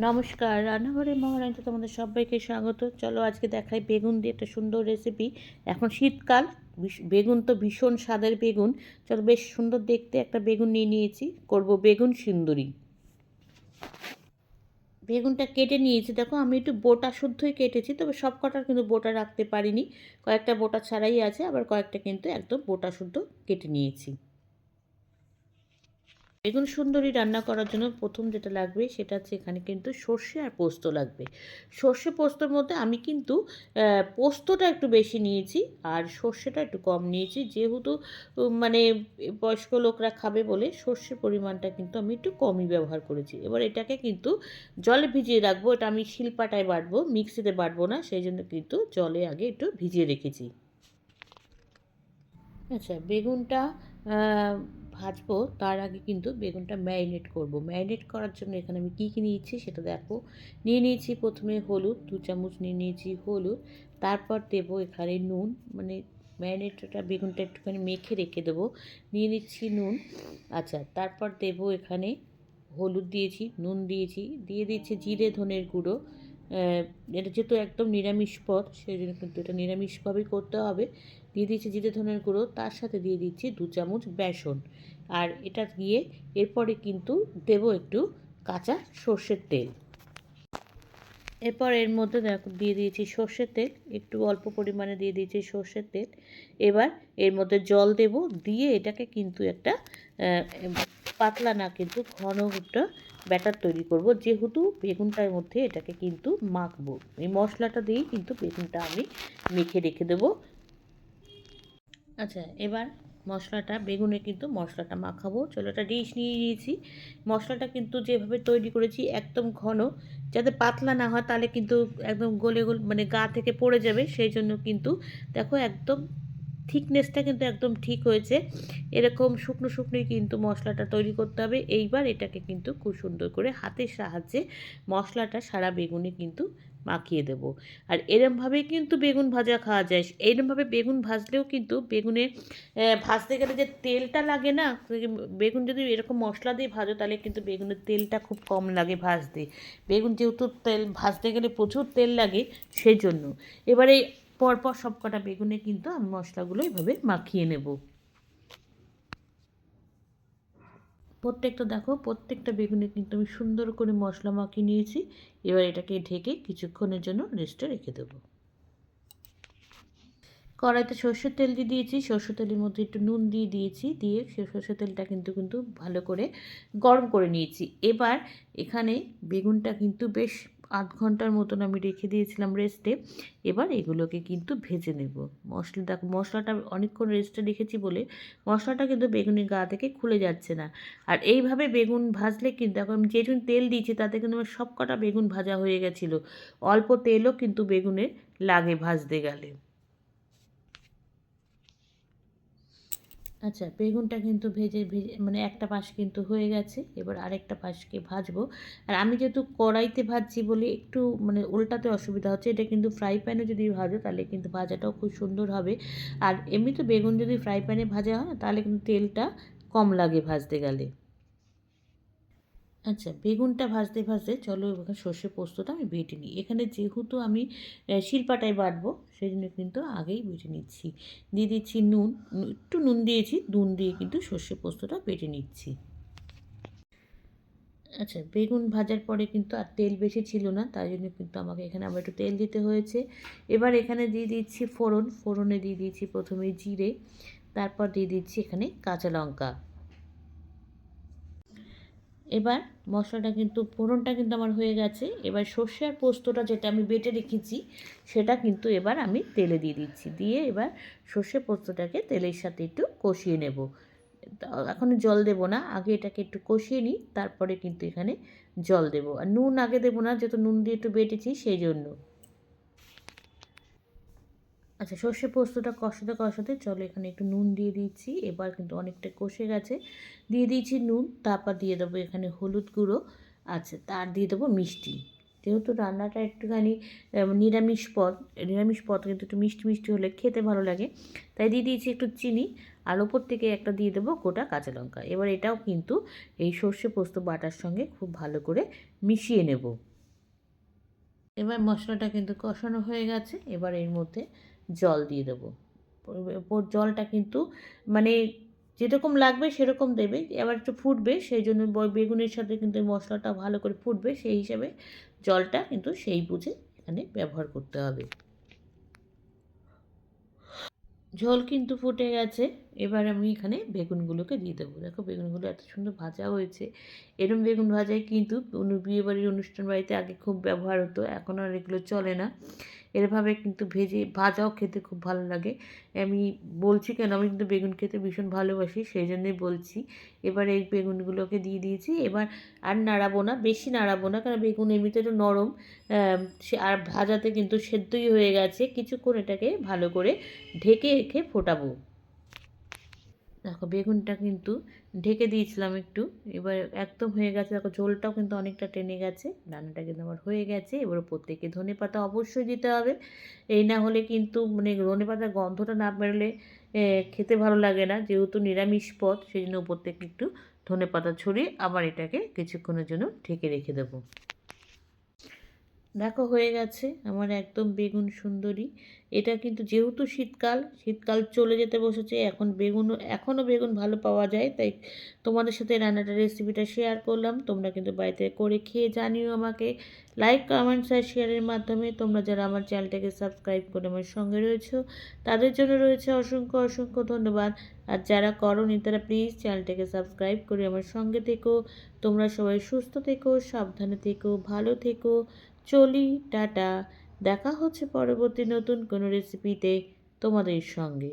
নমস্কার, রান্নাঘরের মহারানীতে তোমাদের সবাইকে স্বাগত। চলো আজকে দেখাই বেগুন দিয়ে একটা সুন্দর রেসিপি। এখন শীতকাল, বেগুন তো ভীষণ স্বাদের বেগুন। চলো, বেশ সুন্দর দেখতে একটা বেগুন নিয়ে নিয়েছি, করব বেগুন সুন্দরী। বেগুনটা কেটে নিয়েছি, দেখো আমি একটু বোটা শুদ্ধই কেটেছি, তবে সব কটার কিন্তু বোটা রাখতে পারিনি। কয়েকটা বোটা ছাড়াই আছে, আবার কয়েকটা কিন্তু একদম বোটা শুদ্ধ কেটে নিয়েছি। বেগুন সুন্দরী রান্না করার জন্য প্রথম যেটা লাগবে সেটা হচ্ছে এখানে কিন্তু সর্ষে আর পোস্ত লাগবে। সর্ষে পোস্তর মধ্যে আমি কিন্তু পোস্তটা একটু বেশি নিয়েছি আর সর্ষেটা একটু কম নিয়েছি, যেহেতু মানে বয়স্ক লোকরা খাবে বলে সর্ষের পরিমাণটা কিন্তু আমি একটু কমই ব্যবহার করেছি। এবার এটাকে কিন্তু জলে ভিজিয়ে রাখবো। এটা আমি শিলপাটায় বাটবো, মিক্সিতে বাটবো না, সেই জন্য কিন্তু জলে আগে একটু ভিজিয়ে রেখেছি। আচ্ছা, বেগুনটা ভাজবো তার আগে কিন্তু বেগুনটা ম্যারিনেট করব। ম্যারিনেট করার জন্য এখানে আমি কী কী নিয়েছি সেটা দেখো। নিয়ে নিয়েছি প্রথমে হলুদ, 2 চামচ নিয়ে নিয়েছি হলুদ। তারপর দেবো এখানে নুন, মানে ম্যারিনেটটা বেগুনটা একটুখানি মেখে রেখে দেবো। নিয়ে নিচ্ছি নুন। আচ্ছা, তারপর দেবো এখানে হলুদ দিয়েছি, নুন দিয়েছি, দিয়ে দিচ্ছি জিরে ধনের গুঁড়ো। এটা যেহেতু একদম নিরামিষ পদ, সেই জন্য কিন্তু এটা নিরামিষভাবেই করতে হবে। দিয়ে দিচ্ছি জিরে ধনের গুঁড়ো, তার সাথে দিয়ে দিচ্ছি 2 চামচ বেসন। আর এটা দিয়ে এরপরে কিন্তু দেবো একটু কাঁচা সর্ষের তেল। এরপর এর মধ্যে দেখো দিয়ে দিয়েছি সর্ষের তেল, একটু অল্প পরিমাণে দিয়ে দিয়েছি সর্ষের তেল। এবার এর মধ্যে জল দেব, দিয়ে এটাকে কিন্তু একটা পাতলা না কিন্তু ঘন একটা ব্যাটার তৈরি করব, যেহেতু বেগুনটার মধ্যে এটাকে কিন্তু মাখবো। এই মশলাটা দিয়েই কিন্তু বেগুনটা আমি মেখে রেখে দেবো। আচ্ছা, এবার মশলাটা বেগুনে কিন্তু মশলাটা মাখাবো। চলো, একটা ডিশ নিয়ে নিয়েছি। মশলাটা কিন্তু যেভাবে তৈরি করেছি একদম ঘন, যাতে পাতলা না হয়, তাহলে কিন্তু একদম গলে মানে গা থেকে পড়ে যাবে। সেই জন্য কিন্তু দেখো একদম থিকনেসটা কিন্তু একদম ঠিক হয়েছে। এরকম শুকনো শুকনোই কিন্তু মশলাটা তৈরি করতে হবে। এইবার এটাকে কিন্তু খুব সুন্দর করে হাতের সাহায্যে মশলাটা সারা বেগুনে কিন্তু মাখিয়ে দেব। আর এরমভাবেই কিন্তু বেগুন ভাজা খাওয়া যায়। এইরমভাবে বেগুন ভাজলেও কিন্তু বেগুনে ভাজতে গেলে যে তেলটা লাগে না, বেগুন যদি এরকম মশলা দিয়ে ভাজো তাহলে কিন্তু বেগুনের তেলটা খুব কম লাগে ভাজতে। বেগুন যেহেতু তেল ভাজতে গেলে প্রচুর তেল লাগে, সেই জন্য এবারে পরপর সব কটা বেগুনে কিন্তু আমি মশলাগুলো এইভাবে মাখিয়ে নেব। প্রত্যেকটা বেগুনে কিন্তু আমি সুন্দর করে মশলা মাখিয়ে নিয়েছি। এবার এটাকে ঢেকে কিছুক্ষণের জন্য রেস্টে রেখে দেবো। কড়াইতে সর্ষের তেল দিয়ে দিয়েছি, সর্ষের তেলের মধ্যে একটু নুন দিয়ে দিয়েছি, দিয়ে সে সর্ষের তেলটা কিন্তু ভালো করে গরম করে নিয়েছি। এবার এখানে বেগুনটা কিন্তু বেশ 8 ঘন্টার মতন আমি রেখে দিয়েছিলাম রেস্টে। এবার এগুলোকে কিন্তু ভেজে নেব। মশলাটা অনেকক্ষণ রেস্টে রেখেছি বলে মশলাটা কিন্তু বেগুনের গা থেকে খুলে যাচ্ছে না। আর এইভাবে বেগুন ভাজলে কিন্তু এখন আমি যেটুকু তেল দিয়েছি তাতে কিন্তু আমার সব কটা বেগুন ভাজা হয়ে গেছিলো। অল্প তেলও কিন্তু বেগুনে লাগে ভাজতে গেলে। আচ্ছা, বেগুনটা কিন্তু ভেজে মানে একটা পাশ কিন্তু হয়ে গেছে। এবার আরেকটা পাশকে ভাজবো। আর আমি যেহেতু কড়াইতে ভাজছি বলে একটু মানে উল্টাতে অসুবিধা হচ্ছে। এটা কিন্তু ফ্রাই প্যানে যদি ভাজো তাহলে কিন্তু ভাজাটাও খুব সুন্দর হবে। আর এমনিতে বেগুন যদি ফ্রাই প্যানে ভাজা হয় না, তাহলে কিন্তু তেলটা কম লাগে ভাজতে গেলে। আচ্ছা, বেগুনটা ভাজতে ভাজতে চলো এবার সর্ষে পোস্তটা আমি বেটে নিই। এখানে যেহেতু আমি শিলপাটায় বাটবো, সেই জন্য কিন্তু আগেই বেটে নিচ্ছি। দিয়ে দিচ্ছি নুন, একটু নুন দিয়েছি, নুন দিয়ে কিন্তু সর্ষে পোস্তটা বেটে নিচ্ছি। আচ্ছা, বেগুন ভাজার পরে কিন্তু আর তেল বেশি ছিল না, তাই জন্য কিন্তু আমাকে এখানে আবার একটু তেল দিতে হয়েছে। এবার এখানে দিয়ে দিচ্ছি ফোড়ন, ফোড়নে দিয়ে দিয়েছি প্রথমে জিরে, তারপর দিয়ে দিচ্ছি এখানে কাঁচা লঙ্কা। এবার মশলাটা কিন্তু ফোড়নটা কিন্তু আমার হয়ে গেছে। এবার সর্ষে আর পোস্তটা যেটা আমি বেটে রেখেছি সেটা কিন্তু এবার আমি তেলে দিয়ে দিচ্ছি। দিয়ে এবার সর্ষে পোস্তটাকে তেলের সাথে একটু কষিয়ে নেব। এখন জল দেব না, আগে এটাকে একটু কষিয়ে নিই, তারপরে কিন্তু এখানে জল দেব। আর নুন আগে দেবো না, যেহেতু নুন দিয়ে একটু বেটেছি সেই জন্য। আচ্ছা, সর্ষে পোস্তটা কষাতে কষাতে চলো এখানে একটু নুন দিয়ে দিচ্ছি। এবার কিন্তু অনেকটা কষে গেছে। দিয়ে দিয়েছি নুন, তারপর দিয়ে দেবো এখানে হলুদ গুঁড়ো। আচ্ছা, তার দিয়ে দেবো মিষ্টি। যেহেতু রান্নাটা একটুখানি নিরামিষ পদ কিন্তু একটু মিষ্টি মিষ্টি হলে খেতে ভালো লাগে, তাই দিয়ে দিয়েছি একটু চিনি। আর ওপর থেকে একটা দিয়ে দেবো গোটা কাঁচা লঙ্কা। এবার এটাও কিন্তু এই সর্ষে পোস্ত বাটার সঙ্গে খুব ভালো করে মিশিয়ে নেব। এবার মশলাটা কিন্তু কষানো হয়ে গেছে। এবার এর মধ্যে জল দিয়ে দেবো। জলটা কিন্তু মানে যেরকম লাগবে সেরকম দেবে। এবার একটু ফুটবে, সেই জন্য বেগুনের সাথে কিন্তু মশলাটা ভালো করে ফুটবে, সেই হিসাবে জলটা কিন্তু সেই বুঝে এখানে ব্যবহার করতে হবে। ঝোল কিন্তু ফুটে গেছে। এবার আমি এখানে বেগুনগুলোকে দিয়ে দেবো। দেখো বেগুনগুলো এত সুন্দর ভাজা হয়েছে। এরম বেগুন ভাজাই কিন্তু বিয়েবাড়ির অনুষ্ঠান বাড়িতে আগে খুব ব্যবহার হতো, এখন আর এগুলো চলে না। এভাবে কিন্তু ভাজাও খেতে খুব ভালো লাগে। আমি বলছি কেন, আমি কিন্তু বেগুন খেতে ভীষণ ভালোবাসি, সেই জন্যই বলছি। এবার এই বেগুনগুলোকে দিয়ে দিয়েছি। এবার আর নাড়াবো না, বেশি নাড়াবো না, কারণ বেগুন এমনিতে তো নরম। সে আর ভাজাতে কিন্তু সেদ্ধই হয়ে গেছে। কিছুক্ষণ এটাকে ভালো করে ঢেকে রেখে ফোটাবো। দেখো বেগুনটা কিন্তু ঢেকে দিয়েছিলাম একটু, এবার একদম হয়ে গেছে। দেখো ঝোলটাও কিন্তু অনেকটা টেনে গেছে, রান্নাটা কিন্তু আমার হয়ে গেছে। এবার ওপর থেকে ধনেপাতা অবশ্যই দিতে হবে, এই না হলে কিন্তু মানে ধনেপাতার গন্ধটা না বেরোলে খেতে ভালো লাগে না। যেহেতু নিরামিষ পদ, সেই জন্য ওপর থেকে একটু ধনেপাতা ছড়িয়ে আবার এটাকে কিছুক্ষণের জন্য ঢেকে রেখে দেবো। দেখো হয়ে গেছে আমার একদম বেগুন সুন্দরী। এটা কিন্তু যেহেতু শীতকাল, শীতকাল চলে যেতে বসেছে, এখনও বেগুন ভালো পাওয়া যায়, তাই তোমাদের সাথে রান্নাটার রেসিপিটা শেয়ার করলাম। তোমরা কিন্তু বাড়িতে করে খেয়ে জানিও আমাকে লাইক, কমেন্টস আর শেয়ারের মাধ্যমে। তোমরা যারা আমার চ্যানেলটাকে সাবস্ক্রাইব করে আমার সঙ্গে রয়েছো, তাদের জন্য রয়েছে অসংখ্য অসংখ্য ধন্যবাদ। আর যারা করোনি তারা প্লিজ চ্যানেলটাকে সাবস্ক্রাইব করে আমার সঙ্গে থেকো। তোমরা সবাই সুস্থ থেকো, সাবধানে থেকো, ভালো থেকো। চলি, টাটা। দেখা হচ্ছে পরবর্তী নতুন কোনো রেসিপিতে তোমাদের সঙ্গে।